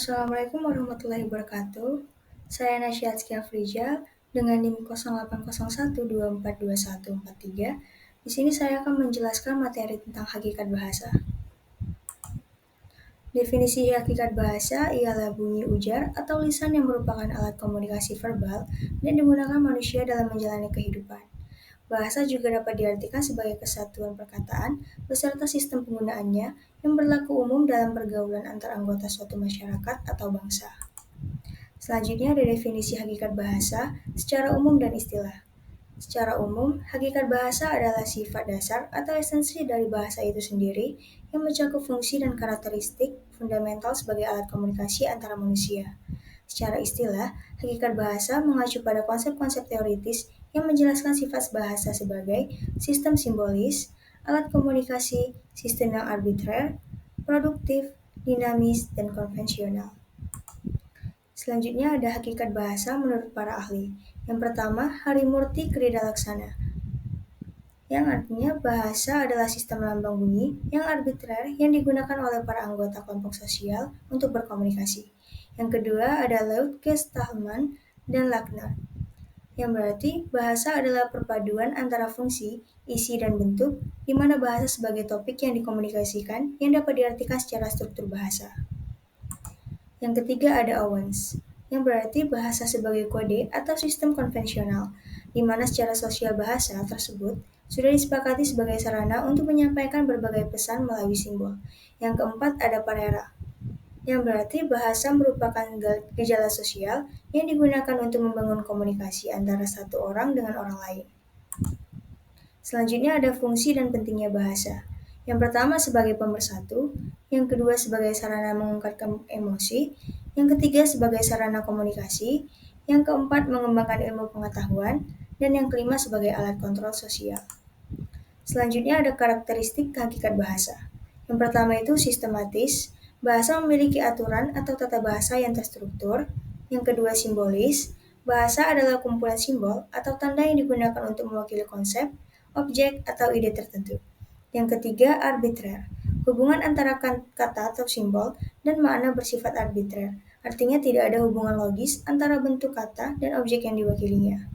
Assalamualaikum warahmatullahi wabarakatuh. Saya Nasya Azkia Frijal dengan NIM 0801242143. Di sini saya akan menjelaskan materi tentang hakikat bahasa. Definisi hakikat bahasa ialah bunyi ujar atau lisan yang merupakan alat komunikasi verbal dan digunakan manusia dalam menjalani kehidupan. Bahasa juga dapat diartikan sebagai kesatuan perkataan beserta sistem penggunaannya yang berlaku umum dalam pergaulan antar anggota suatu masyarakat atau bangsa. Selanjutnya ada definisi hakikat bahasa secara umum dan istilah. Secara umum, hakikat bahasa adalah sifat dasar atau esensi dari bahasa itu sendiri yang mencakup fungsi dan karakteristik fundamental sebagai alat komunikasi antara manusia. Secara istilah, hakikat bahasa mengacu pada konsep-konsep teoritis yang menjelaskan sifat bahasa sebagai sistem simbolis, alat komunikasi, sistem yang arbitrer, produktif, dinamis, dan konvensional. Selanjutnya ada hakikat bahasa menurut para ahli. Yang pertama, Harimurti Kridalaksana, yang artinya bahasa adalah sistem lambang bunyi yang arbitrer yang digunakan oleh para anggota kelompok sosial untuk berkomunikasi. Yang kedua ada Leutkes Stahlmann dan Lackner, yang berarti bahasa adalah perpaduan antara fungsi, isi, dan bentuk, di mana bahasa sebagai topik yang dikomunikasikan yang dapat diartikan secara struktur bahasa. Yang ketiga ada Owens, yang berarti bahasa sebagai kode atau sistem konvensional, di mana secara sosial bahasa tersebut sudah disepakati sebagai sarana untuk menyampaikan berbagai pesan melalui simbol. Yang keempat ada Parera, yang berarti bahasa merupakan gejala sosial yang digunakan untuk membangun komunikasi antara satu orang dengan orang lain. Selanjutnya ada fungsi dan pentingnya bahasa. Yang pertama sebagai pemersatu, yang kedua sebagai sarana mengungkapkan emosi, yang ketiga sebagai sarana komunikasi, yang keempat mengembangkan ilmu pengetahuan, dan yang kelima sebagai alat kontrol sosial. Selanjutnya ada karakteristik hakikat bahasa. Yang pertama itu sistematis, bahasa memiliki aturan atau tata bahasa yang terstruktur. Yang kedua simbolis, bahasa adalah kumpulan simbol atau tanda yang digunakan untuk mewakili konsep, objek, atau ide tertentu. Yang ketiga arbitrer, hubungan antara kata atau simbol dan makna bersifat arbitrer, artinya tidak ada hubungan logis antara bentuk kata dan objek yang diwakilinya.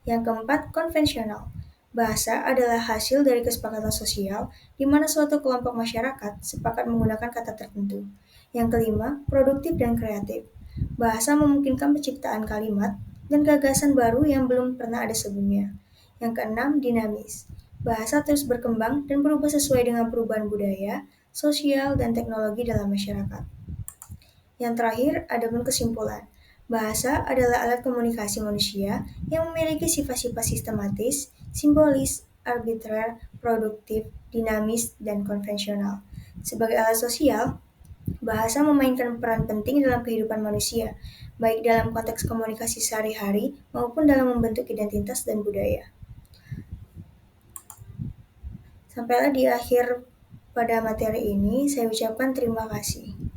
Yang keempat, konvensional. Bahasa adalah hasil dari kesepakatan sosial di mana suatu kelompok masyarakat sepakat menggunakan kata tertentu. Yang kelima, produktif dan kreatif. Bahasa memungkinkan penciptaan kalimat dan gagasan baru yang belum pernah ada sebelumnya. Yang keenam, dinamis. Bahasa terus berkembang dan berubah sesuai dengan perubahan budaya, sosial, dan teknologi dalam masyarakat. Yang terakhir, adapun kesimpulan. Bahasa adalah alat komunikasi manusia yang memiliki sifat-sifat sistematis, simbolis, arbitrer, produktif, dinamis, dan konvensional. Sebagai alat sosial, bahasa memainkan peran penting dalam kehidupan manusia, baik dalam konteks komunikasi sehari-hari maupun dalam membentuk identitas dan budaya. Sampailah di akhir pada materi ini, saya ucapkan terima kasih.